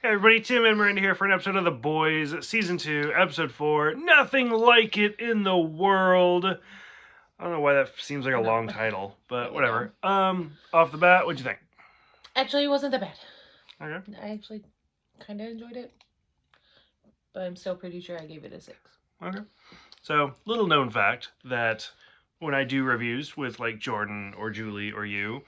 Hey everybody, Tim and Miranda here for an episode of The Boys, Season 2, Episode 4, Nothing Like It in the World. I don't know why that seems like a long title, but whatever. Off the bat, what'd you think? Actually, it wasn't that bad. Okay. I actually kind of enjoyed it, but I'm still pretty sure I gave it a 6. Okay. So, little known fact that when I do reviews with like Jordan or Julie or you,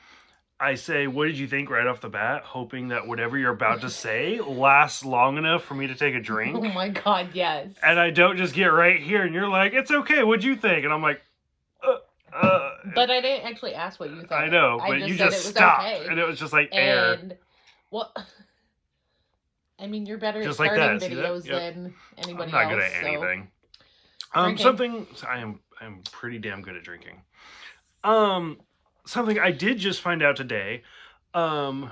I say, what did you think right off the bat, hoping that whatever you're about to say lasts long enough for me to take a drink. Oh my god, yes. And I don't just get right here and you're like, it's okay, what'd you think? And I'm like, But I didn't actually ask what you thought. I know, but you just stopped. Okay. And it was just like air. And, well, I mean, you're better just at like starting that. videos than anybody else. I'm not good at anything. I'm pretty damn good at drinking. Something I did just find out today. I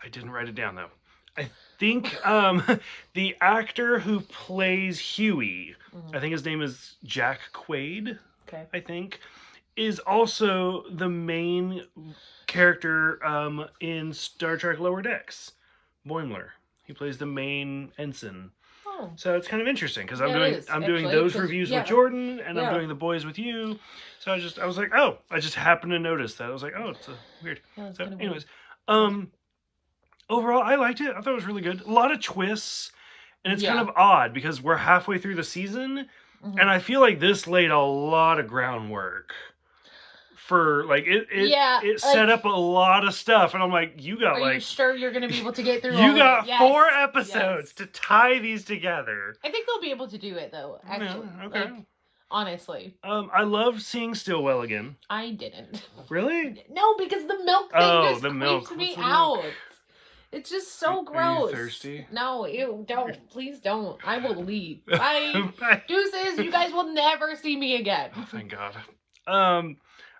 didn't write it down though. I think the actor who plays Huey, I think his name is Jack Quaid. Okay. I think is also the main character in Star Trek Lower Decks. Boimler. He plays the main ensign. Oh. So it's kind of interesting because I'm doing those reviews with Jordan and I'm doing The Boys with you. So I was like, oh, I just happened to notice that. I was like, oh, it's weird. Yeah, so anyways, overall, I liked it. I thought it was really good. A lot of twists, and it's kind of odd because we're halfway through the season, and I feel like this laid a lot of groundwork for like it set up a lot of stuff, and I'm like, you got Are you sure you're gonna be able to get through? You got 4 episodes to tie these together. I think they'll be able to do it though. Actually, okay. Honestly. I love seeing Stillwell again. I didn't. Really? No, because the milk thing creeps me out. It's just so gross. Are you thirsty? No, ew, don't. Please don't. I will leave. Bye. Deuces, you guys will never see me again. Oh, thank God.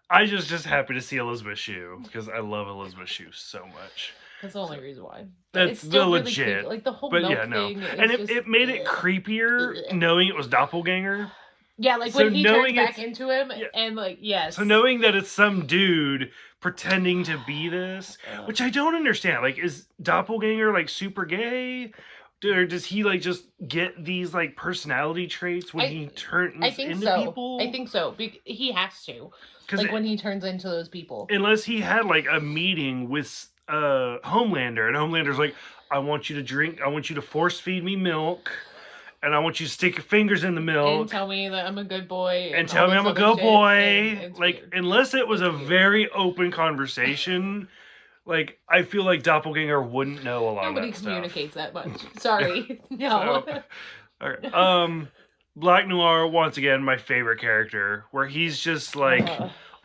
I just happy to see Elizabeth Shue because I love Elizabeth Shue so much. That's the only reason why. That's the legit. Really like the whole milk thing. And it made it creepier knowing it was Doppelganger. Yeah, like when he turns back into him and like, yes. So knowing that it's some dude pretending to be this, which I don't understand. Like, is Doppelganger like super gay? Or does he like just get these like personality traits when he turns into people? I think so. He has to. Like when he turns into those people. Unless he had like a meeting with Homelander, and Homelander's like, I want you to drink, I want you to force feed me milk. And I want you to stick your fingers in the milk. And tell me that I'm a good boy. And tell me I'm a good boy. Like, weird. Unless it was a very open conversation, like, I feel like Doppelganger wouldn't know a lot of that stuff. Nobody communicates that much. Sorry. No. So, okay. Black Noir, once again, my favorite character, where he's just, like,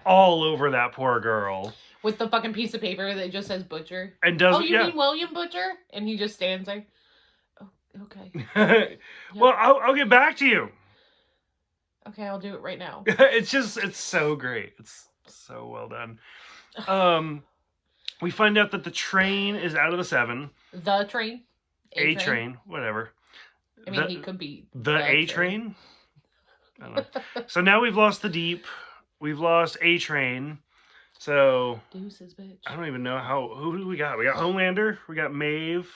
all over that poor girl. With the fucking piece of paper that just says Butcher. And doesn't, you mean William Butcher? And he just stands there. Okay. Well, I'll get back to you. Okay, I'll do it right now. It's so great. It's so well done. We find out that the train is out of the 7. The train? A train, whatever. I mean, he could be the A train. I don't know. So now we've lost the Deep. We've lost A train. So deuces, bitch. I don't even know who do we got? We got Homelander. We got Maeve.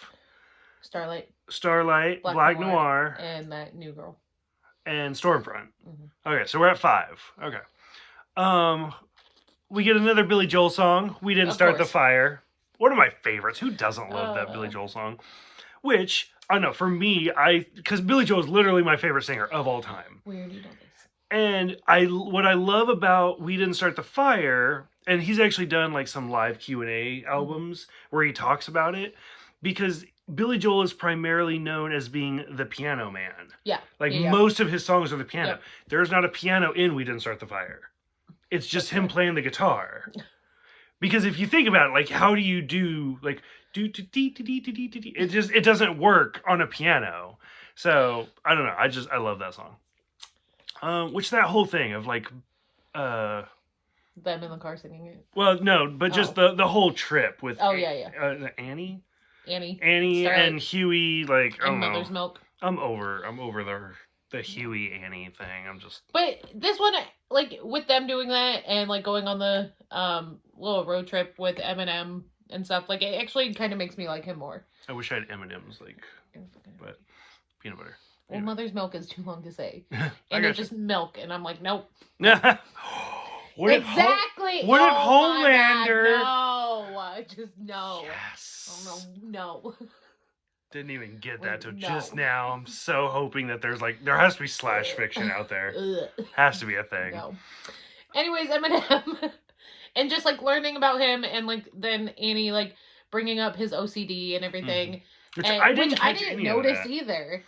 Starlight, Black Noir, and that new girl. And Stormfront. Okay, so we're at 5. Okay. We get another Billy Joel song. We Didn't Start the Fire. One of my favorites. Who doesn't love that Billy Joel song? Which, I don't know, for me, because Billy Joel is literally my favorite singer of all time. Weird, you know this. And what I love about We Didn't Start the Fire, and he's actually done like some live Q&A albums where he talks about it, because Billy Joel is primarily known as being the piano man. Yeah. Like most of his songs are the piano. Yeah. There's not a piano in We Didn't Start the Fire. It's just him playing the guitar. Because if you think about it, like how do you do like it doesn't work on a piano. So I don't know. I love that song. Which that whole thing of like them in the car singing it. Well, no, but just the whole trip with Annie Starlight. And Huey, like I don't know. Mother's Milk. I'm over the Huey Annie thing. But this one, like with them doing that and like going on the little road trip with Eminem and stuff. Like, it actually kind of makes me like him more. I wish I had M&M's, like, but peanut butter. Well, mother's milk is too long to say. And it's just milk, and I'm like, nope. What exactly. What if Homelander? No, just no. Yes. Oh no. Didn't even get that till just now. I'm so hoping that there has to be slash fiction out there. Has to be a thing. No. Anyways, Eminem, and just like learning about him, and like then Annie like bringing up his OCD and everything, which I didn't notice either.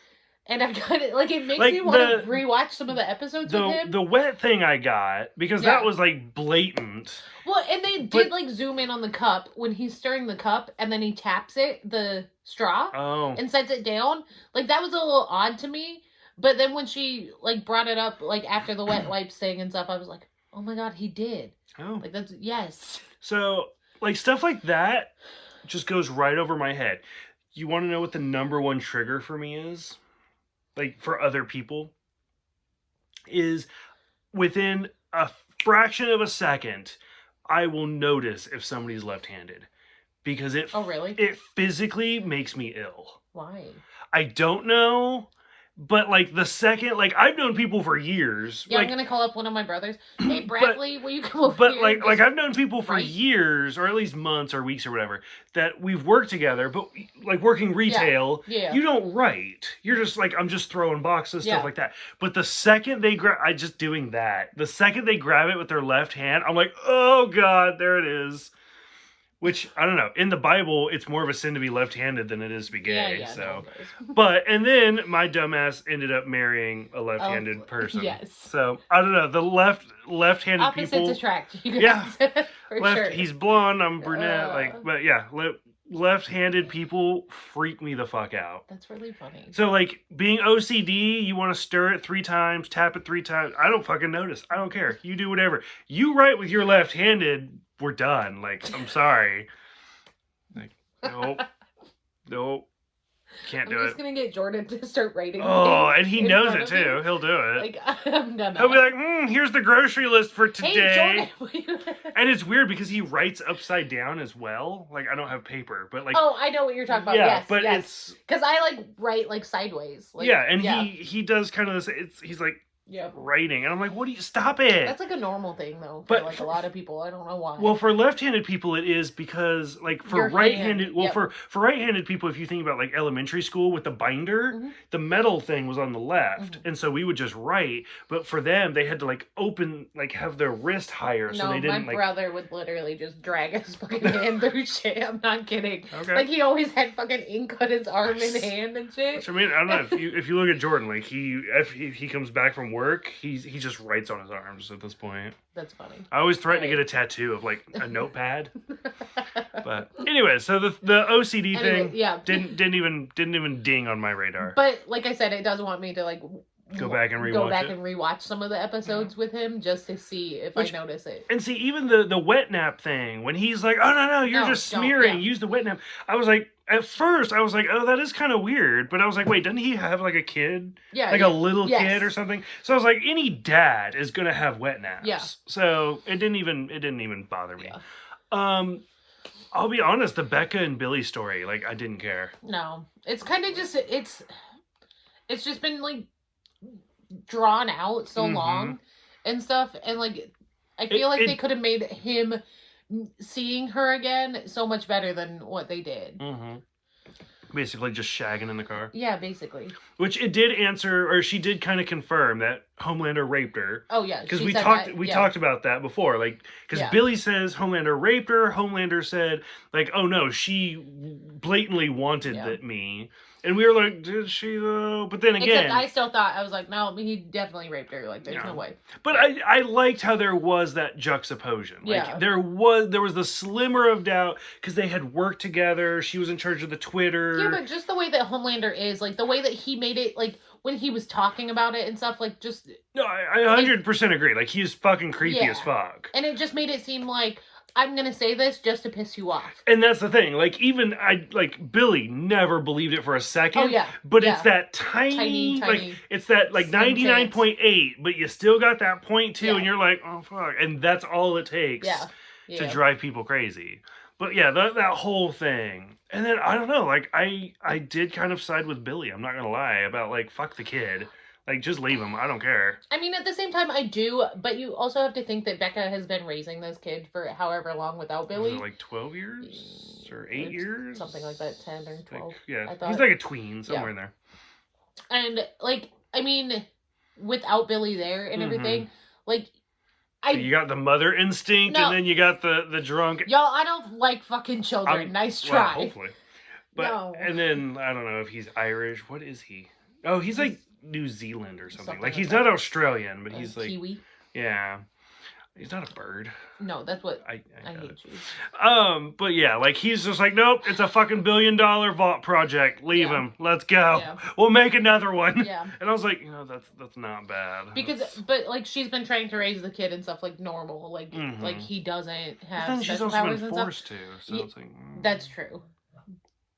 And I've got it, like, it makes me want to rewatch some of the episodes with him. The wet thing I got, because that was, like, blatant. Well, and they did, like, zoom in on the cup when he's stirring the cup, and then he taps it, the straw, and sets it down. Like, that was a little odd to me. But then when she, like, brought it up, like, after the wet wipes thing and stuff, I was like, oh my god, he did. Oh. Like, that's, yes. So, like, stuff like that just goes right over my head. You want to know what the number one trigger for me is? Like, for other people, is within a fraction of a second, I will notice if somebody's left-handed. Because it physically makes me ill. Why? I don't know. But, like, the second, like, I've known people for years. Yeah, like, I'm going to call up one of my brothers. Hey, Bradley, will you come over here? But, like, I've known people for years, or at least months or weeks or whatever, that we've worked together, but, like, working retail, you don't write. You're just, like, I'm just throwing boxes, stuff like that. But the second they grab, the second they grab it with their left hand, I'm like, oh, God, there it is. Which, I don't know, in the Bible, it's more of a sin to be left-handed than it is to be gay. And then my dumbass ended up marrying a left-handed person. Yes. So, I don't know, the left-handed people... Opposites attract, you guys. For sure. He's blonde, I'm brunette, but yeah, left-handed people freak me the fuck out. That's really funny. So, like, being OCD, you want to stir it 3 times, tap it 3 times, I don't fucking notice. I don't care. You do whatever. You write with your left-handed... We're done. Like, I'm sorry. Like, nope. Can't do it. I'm just going to get Jordan to start writing. Oh, and he knows it too. He'll do it. Like, I'm gonna. He'll be like, here's the grocery list for today. Hey, Jordan. And it's weird because he writes upside down as well. Like, I don't have paper, but like. Oh, I know what you're talking about. Yeah, but it's. Because I like write like sideways. Like, and he does kind of this. He's like. Writing, and I'm like, what do you stop it? That's like a normal thing though, for like a lot of people. I don't know why. Well, for left-handed people it is, because like for right-handed for right-handed people, if you think about like elementary school with the binder, the metal thing was on the left, and so we would just write, but for them they had to like open, like have their wrist higher, so they didn't. My brother would literally just drag his fucking hand through shit. I'm not kidding. Okay. Like he always had fucking ink on his arm and hand and shit. Which, I mean, I don't know, if you look at Jordan, like if he comes back from work, he just writes on his arms at this point. That's funny. I always threaten to get a tattoo of like a notepad. But anyway, so the OCD thing didn't even ding on my radar. But like I said, it does want me to like go back and rewatch some of the episodes with him just to see if I notice it. And see, even the wet nap thing, when he's like, oh no, you're just smearing, use the wet nap. I was like, at first, I was like, oh, that is kind of weird. But I was like, wait, doesn't he have like a kid? Yeah. Like a little kid or something? So I was like, any dad is going to have wet naps. Yeah. So it didn't even bother me. Yeah. I'll be honest, the Becca and Billy story, like, I didn't care. No. It's kind of just, it's just been like drawn out so long and stuff. And like, I feel like they could have made him seeing her again so much better than what they did. Basically just shagging in the car. Yeah, basically. Which it did answer, or she did kind of confirm that Homelander raped her. Oh yeah, because we talked about that before, like, because Billy says Homelander raped her. Homelander said like, oh no, she blatantly wanted me. And we were like, did she though? But then again... Except I still thought, I was like, no, he definitely raped her. Like, there's no way. But I liked how there was that juxtaposition. Like, there was the slimmer of doubt, because they had worked together. She was in charge of the Twitter. Yeah, but just the way that Homelander is, like, the way that he made it, like, when he was talking about it and stuff, like, just... No, I 100% agree. Like, he's fucking creepy as fuck. And it just made it seem like... I'm gonna say this just to piss you off. And that's the thing. Like, even Billy never believed it for a second. Oh, yeah. But it's that tiny, like, it's that, like, 99.8, but you still got that 0.2, and you're like, oh, fuck. And that's all it takes to drive people crazy. But yeah, that whole thing. And then, I don't know, like, I did kind of side with Billy, I'm not gonna lie, about, like, fuck the kid. Like, just leave him. I don't care. I mean, at the same time, I do, but you also have to think that Becca has been raising this kid for however long without Billy. Was it like 12 years? Or 8 years? Something like that, 10 or 12. Like, yeah, he's like a tween, somewhere in there. And, like, I mean, without Billy there and everything, like... So you got the mother instinct, and then you got the drunk... Y'all, I don't like fucking children. Nice try. Well, hopefully. But, and then, I don't know if he's Irish. What is he? Oh, he's like... New Zealand or something. Like, he's not Australian, but he's like... Kiwi? Yeah. He's not a bird. No, that's what... I hate you. But yeah, like, he's just like, nope, it's a fucking $1 billion vault project. Leave him. Let's go. Yeah. We'll make another one. Yeah. And I was like, that's not bad. But, like, she's been trying to raise the kid and stuff, like, normal. Like, like he doesn't have special powers and stuff. She's also been forced to, so it's like... That's true.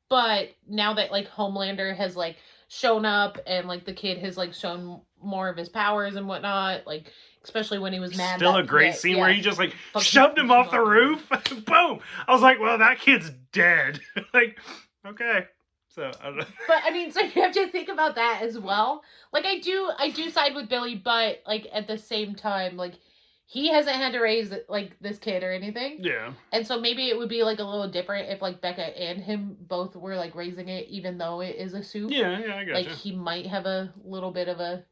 But now that, like, Homelander has, like, shown up and, like, the kid has, like, shown more of his powers and whatnot, like, especially when he was mad. Still a great scene where he just, like, shoved him off the roof. Boom! I was like, well, that kid's dead. Like, okay. So, I don't know. But, I mean, so you have to think about that as well. Like, I do side with Billy, but, like, at the same time, like, he hasn't had to raise, like, this kid or anything. Yeah. And so maybe it would be, like, a little different if, like, Becca and him both were, like, raising it, even though it is a soup. Yeah, I gotcha. Like, he might have a little bit of a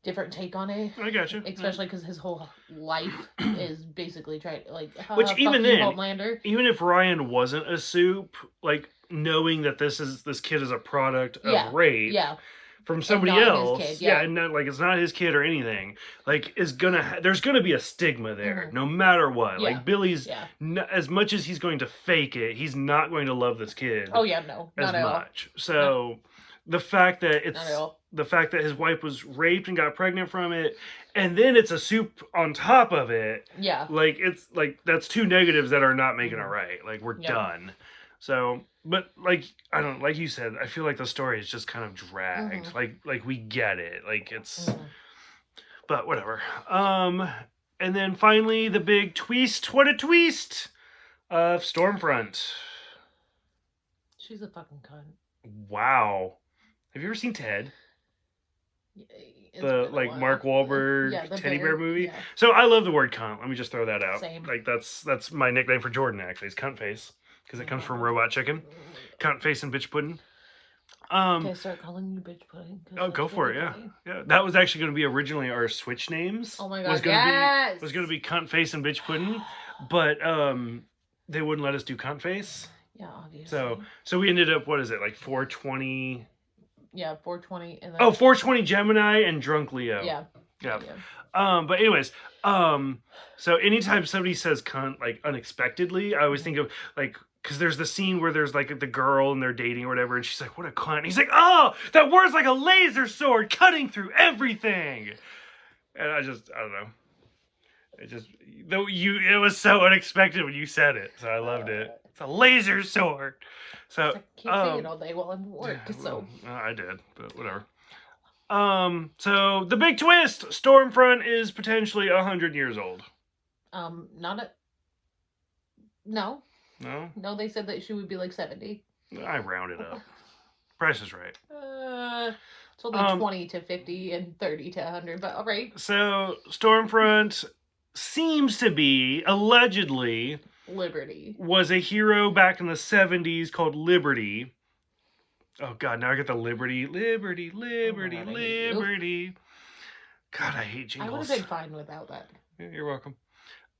different take on it. I gotcha. Especially because his whole life is basically trying, like, which even then, Homelander. Even if Ryan wasn't a soup, like, knowing that this kid is a product of rape. Yeah. From somebody else, and not, like, it's not his kid or anything. Like, there's gonna be a stigma there, no matter what. Yeah. Like, Billy's, as much as he's going to fake it, he's not going to love this kid. Oh yeah, no, as much. So, the fact that his wife was raped and got pregnant from it, and then it's a soup on top of it. Yeah, like, it's like, that's two negatives that are not making it right. Like, we're done. So, but, like, I don't, like you said, I feel like the story is just kind of dragged. Like we get it. Like, it's, but whatever. And then finally, the big twist, what a twist, of Stormfront. She's a fucking cunt. Wow. Have you ever seen Ted? The, like, Mark Wahlberg teddy bear movie? Yeah. So, I love the word cunt. Let me just throw that out. Same. Like, that's my nickname for Jordan, actually. It's Cunt Face. Because it comes from Robot Chicken. Cunt Face and Bitch Pudding. Can I start calling you Bitch Pudding? Oh, go for it, yeah. Yeah. That was actually going to be originally our Switch names. Oh my god, was going to be Cunt Face and Bitch Pudding. But they wouldn't let us do Cunt Face. Yeah, obviously. So we ended up, what is it, like 420? Yeah, 420. And then... 420 Gemini and Drunk Leo. Yeah. But anyways, so anytime somebody says cunt, like, unexpectedly, I always think of, like, because there's the scene where there's, like, the girl and they're dating or whatever, and she's like, what a cunt. And he's like, oh, that word's like a laser sword cutting through everything. And I don't know. It was so unexpected when you said it, so I loved it. It's a laser sword. So I keep saying it all day while I'm at work, so. I did, but whatever. So the big twist, Stormfront is potentially 100 years old. No. No? No, they said that she would be like 70. I rounded up. Price is right. It's only 20 to 50 and 30 to 100, but all right. So Stormfront seems to be, allegedly, Liberty. Was a hero back in the 70s called Liberty. Oh, God, now I get the Liberty. God, I hate jingles. I would have been fine without that. Yeah, you're welcome.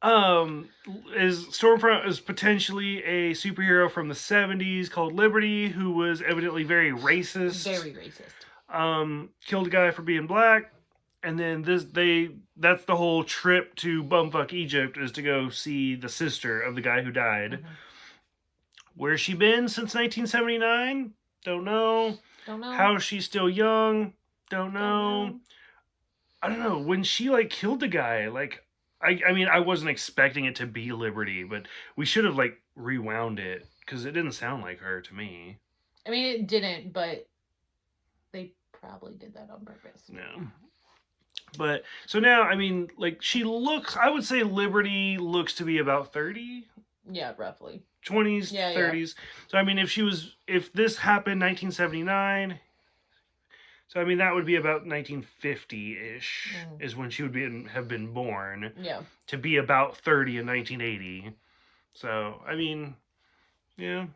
Stormfront is potentially a superhero from the 70s called Liberty, who was evidently very racist. Very racist. Killed a guy for being black. And then that's the whole trip to bumfuck Egypt, is to go see the sister of the guy who died. Mm-hmm. Where's she been since 1979? Don't know. How is she still young? Don't know. I don't know. When she, like, killed the guy, like, I mean, I wasn't expecting it to be Liberty, but we should have, like, rewound it, because it didn't sound like her to me. I mean, it didn't, but they probably did that on purpose. No. But, so now, I mean, like, I would say Liberty looks to be about 30. Yeah, roughly. 20s, 30s. Yeah. So, I mean, if this happened 1979, so, I mean, that would be about 1950-ish is when she would have been born. Yeah. To be about 30 in 1980. So, I mean, yeah.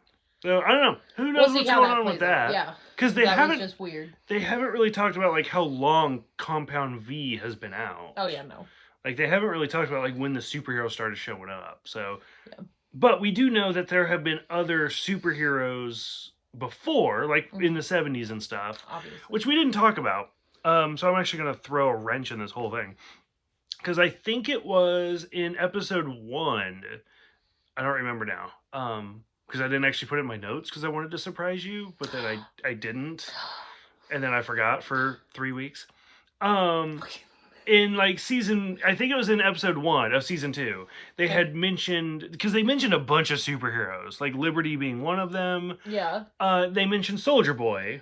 So, I don't know. Who knows what's going on with that? Yeah. Because was just weird. They haven't really talked about, like, how long Compound V has been out. Oh, yeah, no. Like, they haven't really talked about, like, when the superheroes started showing up. So, yeah. But we do know that there have been other superheroes before, like, in the 70s and stuff. Obviously. Which we didn't talk about. So I'm actually going to throw a wrench in this whole thing. Because I think it was in episode 1. I don't remember now. Because I didn't actually put it in my notes because I wanted to surprise you. But then I didn't. And then I forgot for 3 weeks. In like I think it was in episode 1 of season 2, they had mentioned, because they mentioned a bunch of superheroes, like Liberty being one of them. Yeah. They mentioned Soldier Boy.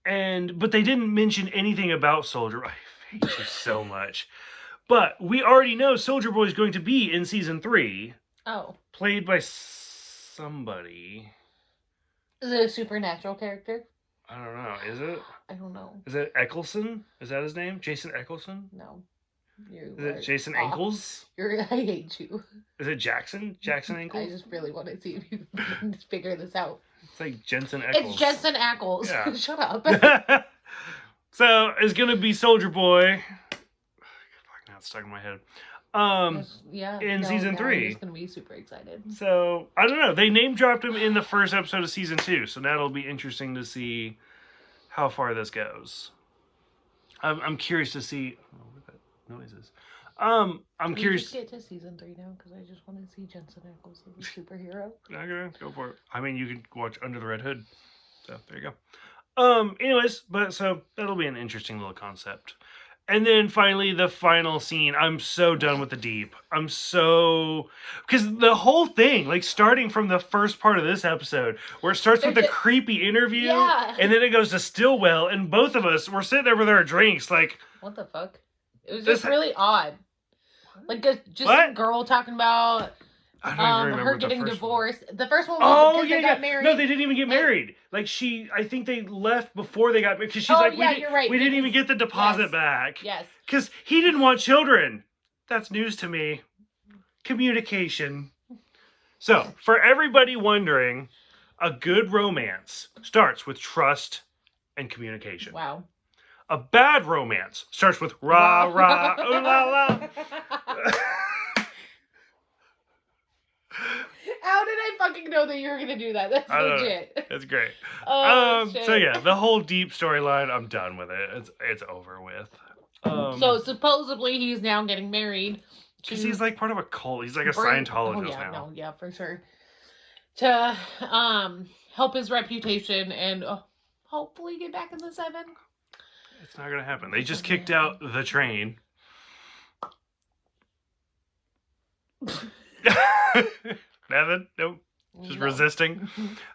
But they didn't mention anything about Soldier Boy. I hate you so much. But we already know Soldier Boy is going to be in season 3. Oh. Played by somebody. Is it a supernatural character? I don't know. Is it? I don't know. Is it Eccleston? Is that his name? Jason Eccleston? No. Is it Jason Ankles? I hate you. Is it Jackson? Jackson Ankles? I just really want to see if you can figure this out. It's like Jensen Ackles. It's Jensen Ackles. Yeah. Shut up. So it's gonna be Soldier Boy. Now it's stuck in my head. In season 3. I'm just gonna be super excited. So I don't know. They name dropped him in the first episode of season 2, so that'll be interesting to see how far this goes. I'm curious to see. Oh, what that noise is. I'm curious. Just get to season 3 now because I just want to see Jensen Ackles as a superhero. Okay, go for it. I mean, you can watch Under the Red Hood. So there you go. Anyways, so that'll be an interesting little concept. And then finally, the final scene. I'm so done with the Deep. Because the whole thing, like starting from the first part of this episode, where it starts with the creepy interview, and then it goes to Stillwell, and both of us were sitting there with our drinks, like, what the fuck? It was just really odd. Like just a girl talking about her getting divorced. The first one was because they got married. No, they didn't even get married. Like I think they left before they got married. Because she's like, you're right. We didn't even get the deposit back. Yes. Because he didn't want children. That's news to me. Communication. So, for everybody wondering, a good romance starts with trust and communication. Wow. A bad romance starts with rah, rah, ooh, la, la. How did I fucking know that you were going to do that? That's legit. That's great. Shit. So yeah, the whole Deep storyline, I'm done with it. It's over with. So supposedly he's now getting married. Because he's like part of a cult. He's like a Scientologist now. No, yeah, for sure. To help his reputation and hopefully get back in the 7. It's not going to happen. They just kicked out the train. Nothing? Nope. Just resisting.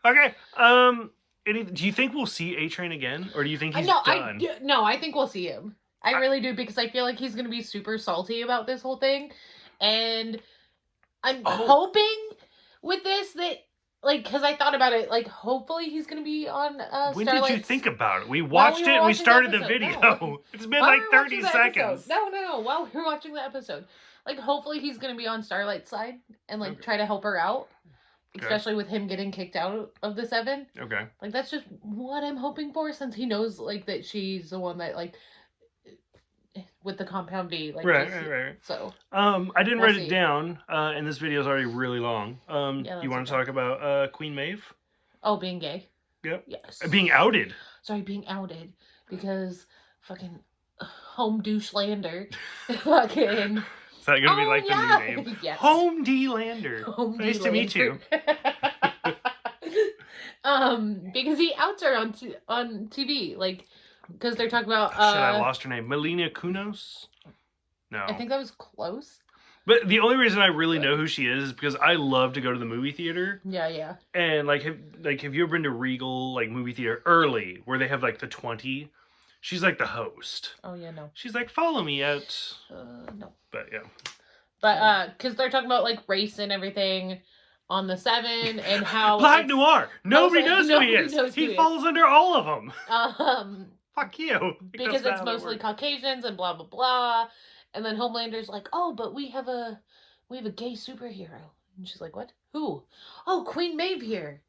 Okay. Do you think we'll see A-Train again? Or do you think he's done? I think we'll see him. I really do, because I feel like he's going to be super salty about this whole thing. And I'm hoping with this that, like, because I thought about it, like, hopefully he's going to be on When did you think about it? We watched it and we started the video. No. It's been like 30 seconds. No. While we were watching the episode. Like, hopefully he's going to be on Starlight's side and, like, try to help her out. Especially with him getting kicked out of the 7. Okay. Like, that's just what I'm hoping for, since he knows, like, that she's the one that, like, with the Compound V. Like, right. So. I didn't write it down, and this video is already really long. You want to talk about Queen Maeve? Oh, being gay? Yep. Yes. Being outed. Sorry, being outed. Because fucking Home Douchelander. Fucking... Is that going to be like the new name? Yes. Home D Lander. Nice to meet you. Because he outs her on TV, like, because they're talking about. Shit, I lost her name. Melina Kunos. No, I think that was close. But the only reason I really know who she is because I love to go to the movie theater. Yeah. And have you ever been to Regal movie theater early where they have the 20? She's like the host. Oh yeah, no. She's like, follow me out. No. But yeah. But because they're talking about like race and everything on the 7 and how Black Noir. Nobody knows who he is. He falls under all of them. Fuck you. Because it's mostly Caucasians and blah blah blah. And then Homelander's like, oh, but we have a gay superhero. And she's like, what? Who? Oh, Queen Maeve here.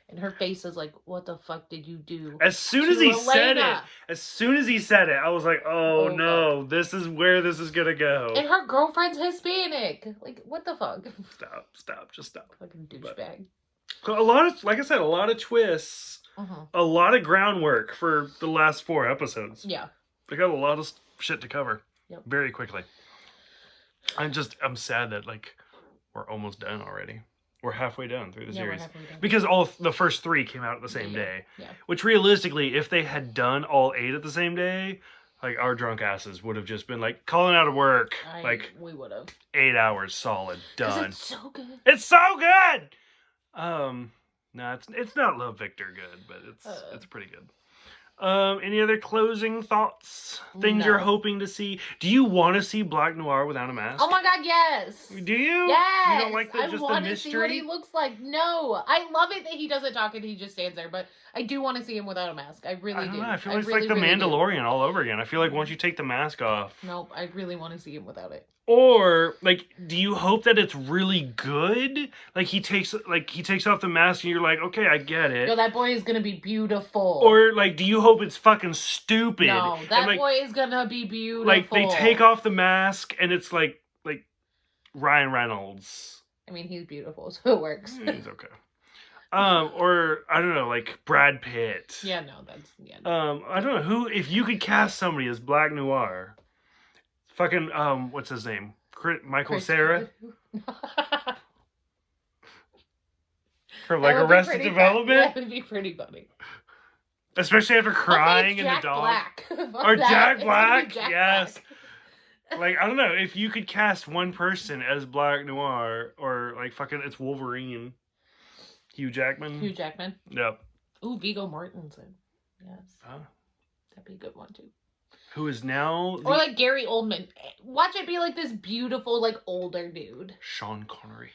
And her face is like, what the fuck did you do? As soon as he said it, I was like, oh no, fuck. This is where this is gonna go. And her girlfriend's Hispanic. Like, what the fuck? Stop, just stop. Fucking douchebag. A lot of, like I said, a lot of twists. A lot of groundwork for the last 4 episodes. Yeah. They got a lot of shit to cover. Yep. Very quickly. I'm sad that, like, we're almost done already. We're halfway done through the series. We're halfway done. Because the first 3 came out the same day. Yeah. Which realistically, if they had done all 8 at the same day, like, our drunk asses would have just been like calling out of work. We would have. 8 hours solid, done. It's so good. It's so good. No, it's not Love Victor good, but it's pretty good. Any other closing thoughts? Things you're hoping to see? Do you want to see Black Noir without a mask? Oh my god, yes! Do you? Yes! You don't like just the mystery? I want to see what he looks like. No! I love it that he doesn't talk and he just stands there, but I do want to see him without a mask. I really do. I feel like it's like the Mandalorian all over again. I feel like once you take the mask off... Nope, I really want to see him without it. Or, like, do you hope that it's really good? Like, he takes off the mask and you're like, okay, I get it. No, that boy is gonna be beautiful. Or, like, do you hope it's fucking stupid? No, that boy is gonna be beautiful. Like, they take off the mask and it's like Ryan Reynolds. I mean, he's beautiful, so it works. He's okay. Or, I don't know, like, Brad Pitt. Yeah, no, that's... Yeah. I don't know, who... If you could cast somebody as Black Noir... Fucking, what's his name? Michael Cera? From, like, Arrested Development? That would be pretty funny. Especially after crying in the dog. Black. Or Jack Black? Yes. Like, I don't know, if you could cast one person as Black Noir, or, like, fucking, it's Wolverine. Hugh Jackman? Yep. Ooh, Viggo Mortensen. Yes. That'd be a good one, too. Who is now... Or like Gary Oldman. Watch it be like this beautiful, like, older dude. Sean Connery.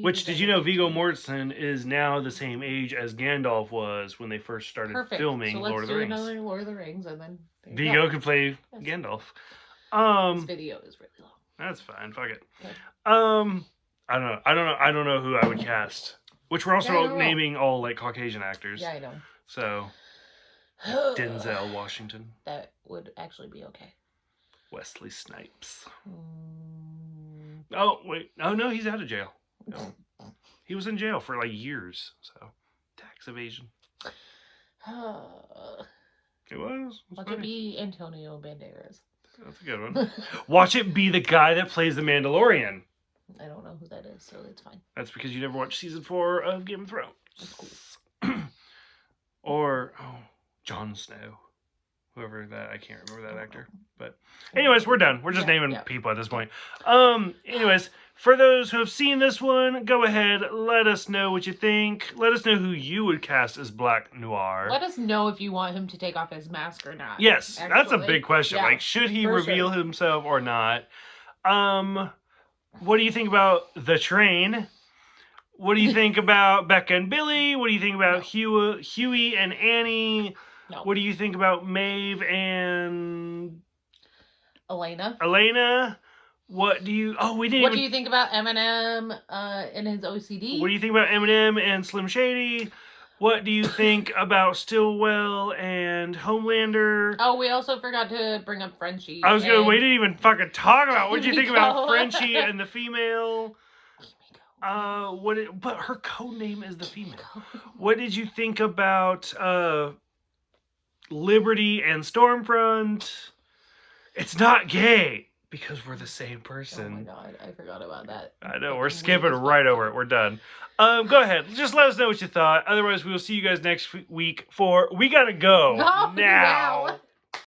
Which, did you know Viggo Mortensen is now the same age as Gandalf was when they first started filming Lord of the Rings? Let's do another Lord of the Rings, and then... Viggo can play Gandalf. This video is really long. That's fine. Fuck it. Okay. I don't know who I would cast. Which we're also naming all, like, Caucasian actors. Yeah, I know. So... Denzel Washington. That would actually be okay. Wesley Snipes. Oh, wait. Oh, no, he's out of jail. No. He was in jail for, like, years. So, tax evasion. It was. Watch it be Antonio Banderas. That's a good one. Watch it be the guy that plays the Mandalorian. I don't know who that is, so it's fine. That's because you never watched season 4 of Game of Thrones. That's cool. Or... Jon Snow. Whoever that, I can't remember that actor. But anyways, we're done. We're just naming people at this point. Anyways, for those who have seen this one, go ahead, let us know what you think. Let us know who you would cast as Black Noir. Let us know if you want him to take off his mask or not. Yes, that's a big question. Like, should he reveal himself or not? What do you think about The Train? What do you think about Becca and Billy? What do you think about Huey and Annie? No. What do you think about Maeve and Elena? What do you... Oh, we didn't What do you think about Eminem and his OCD? What do you think about Eminem and Slim Shady? What do you think about Stillwell and Homelander? Oh, we also forgot to bring up Frenchie. We didn't even fucking talk about... What do you think about Frenchie and the female... but her code name is the female. What did you think about Liberty and Stormfront? It's not gay because we're the same person. Oh my god, I forgot about that. I know, we're skipping right over it. We're done. Go ahead. Just let us know what you thought. Otherwise, we will see you guys next week for We Gotta Go Now.